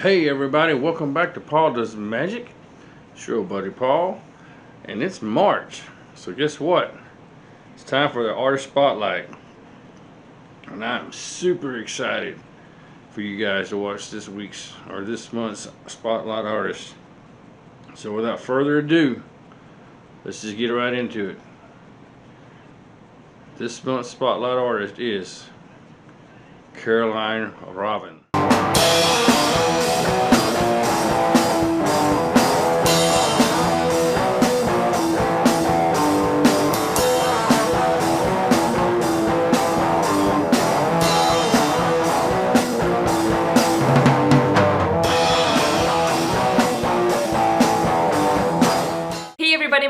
Hey everybody, welcome back to Paul Does Magic. It's your old buddy Paul, and it's March. So guess what? It's time for the artist spotlight, and I'm super excited for you guys to watch this month's spotlight artist. So without further ado, let's just get right into it. This month's spotlight artist is Caroline Ravn.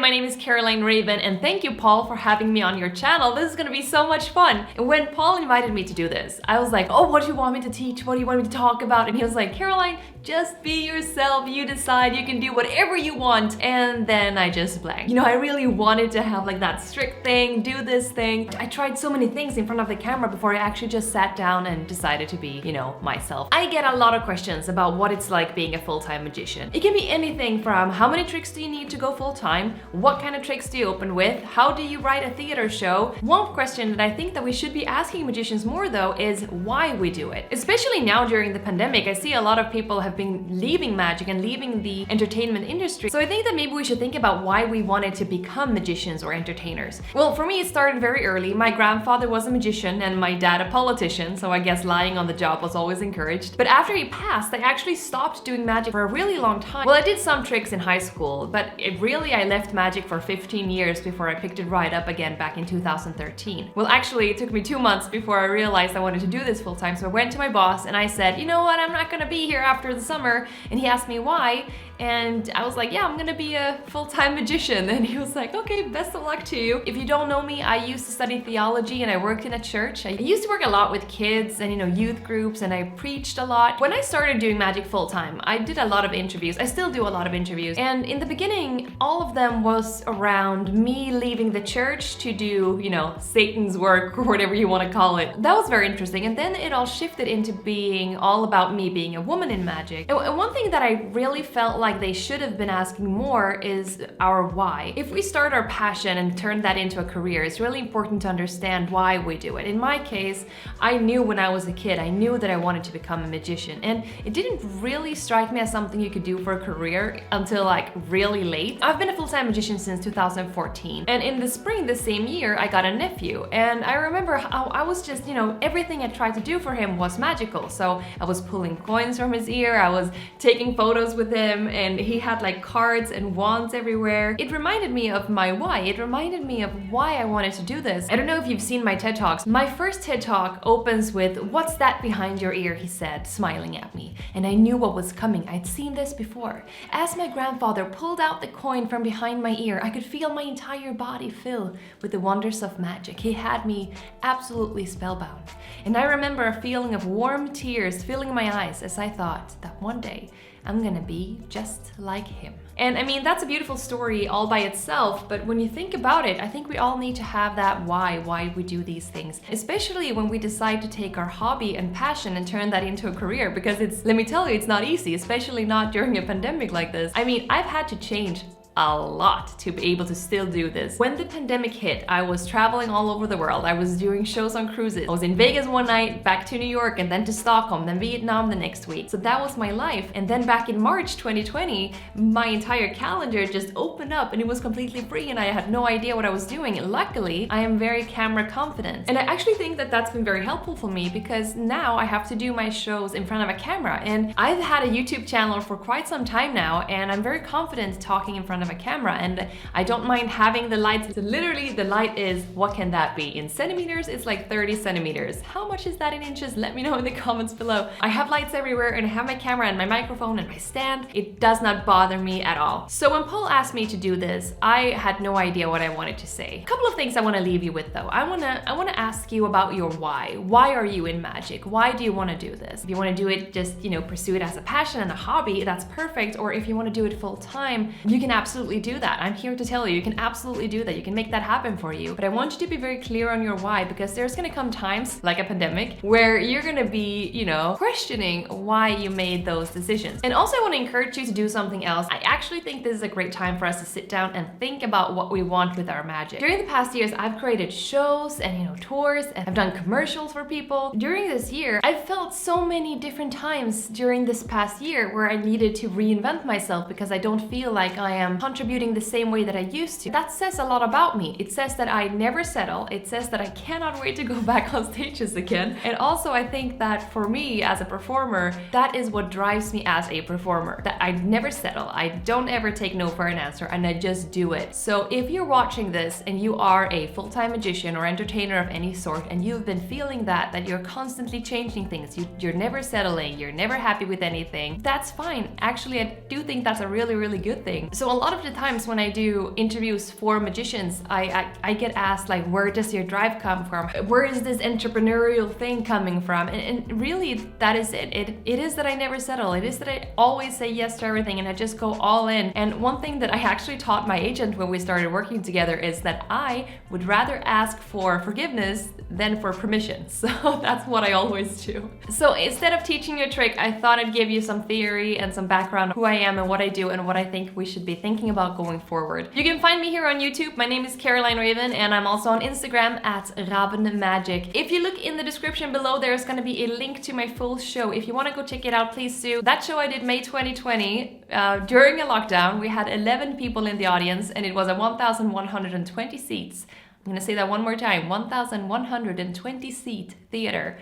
My name is Caroline Ravn, and thank you, Paul, for having me on your channel. This is gonna be so much fun. And when Paul invited me to do this, I was like, oh, what do you want me to teach? What do you want me to talk about? And he was like, Caroline, just be yourself. You decide. You can do whatever you want. And then I just blanked. You know, I really wanted to have like that strict thing, do this thing. I tried so many things in front of the camera before I actually just sat down and decided to be, myself. I get a lot of questions about what it's like being a full-time magician. It can be anything from how many tricks do you need to go full-time? What kind of tricks do you open with? How do you write a theater show? One question that I think that we should be asking magicians more though is why we do it. Especially now during the pandemic, I see a lot of people have been leaving magic and leaving the entertainment industry. So I think that maybe we should think about why we wanted to become magicians or entertainers. Well, for me, it started very early. My grandfather was a magician and my dad a politician, so I guess lying on the job was always encouraged. But after he passed, I actually stopped doing magic for a really long time. Well, I did some tricks in high school, but I left magic for 15 years before I picked it right up again back in 2013. Well, actually, it took me 2 months before I realized I wanted to do this full time, so I went to my boss and I said, you know what, I'm not gonna be here after the summer. And he asked me why, and I was like, yeah, I'm gonna be a full-time magician. And he was like, okay, best of luck to you. If you don't know me, I used to study theology and I worked in a church. I used to work a lot with kids and youth groups, and I preached a lot. When I started doing magic full-time, I did a lot of interviews. I still do a lot of interviews. And in the beginning, all of them was around me leaving the church to do, Satan's work or whatever you want to call it. That was very interesting. And then it all shifted into being all about me being a woman in magic. And one thing that I really felt like they should have been asking more is our why. If we start our passion and turn that into a career, it's really important to understand why we do it. In my case, I knew when I was a kid, I knew that I wanted to become a magician, and it didn't really strike me as something you could do for a career until like really late. I've been a full-time magician since 2014, and in the spring the same year I got a nephew, and I remember how I was just, everything I tried to do for him was magical. So I was pulling coins from his ear, I was taking photos with him, and he had like cards and wands everywhere. It reminded me of my why. It reminded me of why I wanted to do this. I don't know if you've seen my TED Talks. My first TED Talk opens with, "What's that behind your ear?" he said, smiling at me. And I knew what was coming. I'd seen this before. As my grandfather pulled out the coin from behind my ear, I could feel my entire body fill with the wonders of magic. He had me absolutely spellbound. And I remember a feeling of warm tears filling my eyes as I thought that one day I'm gonna be just like him. And I mean, that's a beautiful story all by itself, but when you think about it, I think we all need to have that why we do these things, especially when we decide to take our hobby and passion and turn that into a career, because let me tell you, it's not easy, especially not during a pandemic like this. I mean, I've had to change a lot to be able to still do this. When the pandemic hit, I was traveling all over the world. I was doing shows on cruises. I was in Vegas one night, back to New York, and then to Stockholm, then Vietnam the next week. So that was my life. And then back in March 2020, my entire calendar just opened up and it was completely free and I had no idea what I was doing. And luckily, I am very camera confident. And I actually think that that's been very helpful for me, because now I have to do my shows in front of a camera. And I've had a YouTube channel for quite some time now, and I'm very confident talking in front of a camera, and I don't mind having the lights. So literally the light is, what can that be? In centimeters, it's like 30 centimeters. How much is that in inches? Let me know in the comments below. I have lights everywhere, and I have my camera and my microphone and my stand. It does not bother me at all. So when Paul asked me to do this, I had no idea what I wanted to say. A couple of things I want to leave you with though. I want to ask you about your why. Why are you in magic? Why do you want to do this? If you want to do it, just pursue it as a passion and a hobby, that's perfect. Or if you want to do it full time, you can absolutely absolutely do that. I'm here to tell you, you can absolutely do that. You can make that happen for you. But I want you to be very clear on your why, because there's gonna come times, like a pandemic, where you're gonna be, you know, questioning why you made those decisions. And also I want to encourage you to do something else. I actually think this is a great time for us to sit down and think about what we want with our magic. During the past years, I've created shows and, you know, tours, and I've done commercials for people. During this year, I've felt so many different times during this past year where I needed to reinvent myself because I don't feel like I am contributing the same way that I used to. That says a lot about me. It says that I never settle. It says that I cannot wait to go back on stages again. And also I think that for me as a performer, that is what drives me as a performer. That I never settle. I don't ever take no for an answer, and I just do it. So if you're watching this and you are a full-time magician or entertainer of any sort, and you've been feeling that you're constantly changing things, you're never settling, you're never happy with anything, that's fine. Actually, I do think that's a really, really good thing. So a lot of the times when I do interviews for magicians, I get asked like, where does your drive come from? Where is this entrepreneurial thing coming from? And really, that is it. It is that I never settle. It is that I always say yes to everything and I just go all in. And one thing that I actually taught my agent when we started working together is that I would rather ask for forgiveness than for permission. So that's what I always do. So instead of teaching you a trick, I thought I'd give you some theory and some background on who I am and what I do and what I think we should be thinking about going forward. You can find me here on YouTube. My name is Caroline Ravn, and I'm also on Instagram at Ravn Magic. If you look in the description below, there's going to be a link to my full show. If you want to go check it out, please do. That show I did May 2020 during a lockdown. We had 11 people in the audience, and it was a 1,120 seats. I'm gonna say that one more time, 1,120 seat theater.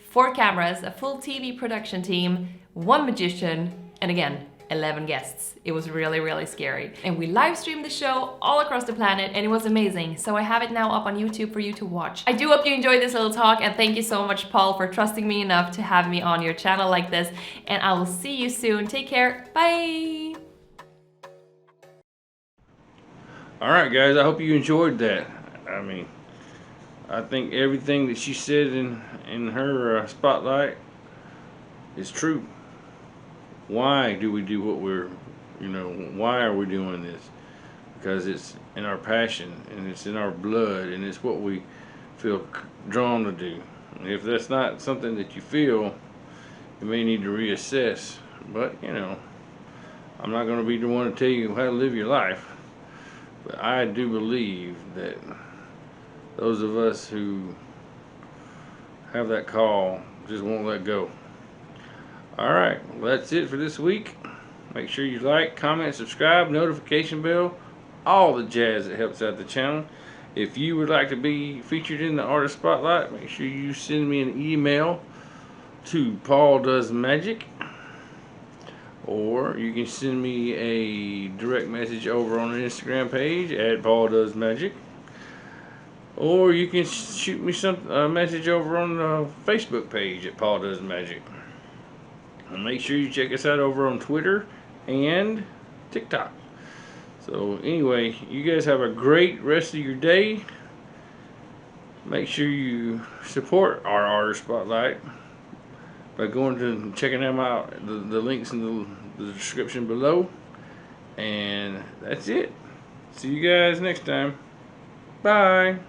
4 cameras, a full TV production team, 1 magician, and again, 11 guests. It was really, really scary. And we live streamed the show all across the planet, and it was amazing. So I have it now up on YouTube for you to watch. I do hope you enjoyed this little talk, and thank you so much, Paul, for trusting me enough to have me on your channel like this. And I will see you soon. Take care. Bye. All right, guys, I hope you enjoyed that. I mean, I think everything that she said in her spotlight is true. Why do we do what we're, why are we doing this? Because it's in our passion, and it's in our blood, and it's what we feel drawn to do. And if that's not something that you feel, you may need to reassess. But, I'm not going to be the one to tell you how to live your life. But I do believe that those of us who have that call just won't let go. Alright, well, that's it for this week. Make sure you like, comment, subscribe, notification bell, all the jazz that helps out the channel. If you would like to be featured in the Artist Spotlight, make sure you send me an email to Paul Does Magic, or you can send me a direct message over on the Instagram page at Paul Does Magic, or you can shoot me a message over on the Facebook page at Paul Does Magic. And make sure you check us out over on Twitter and TikTok. So anyway, you guys have a great rest of your day. Make sure you support our Artist Spotlight by going to and checking them out. The links in the description below. And that's it. See you guys next time. Bye.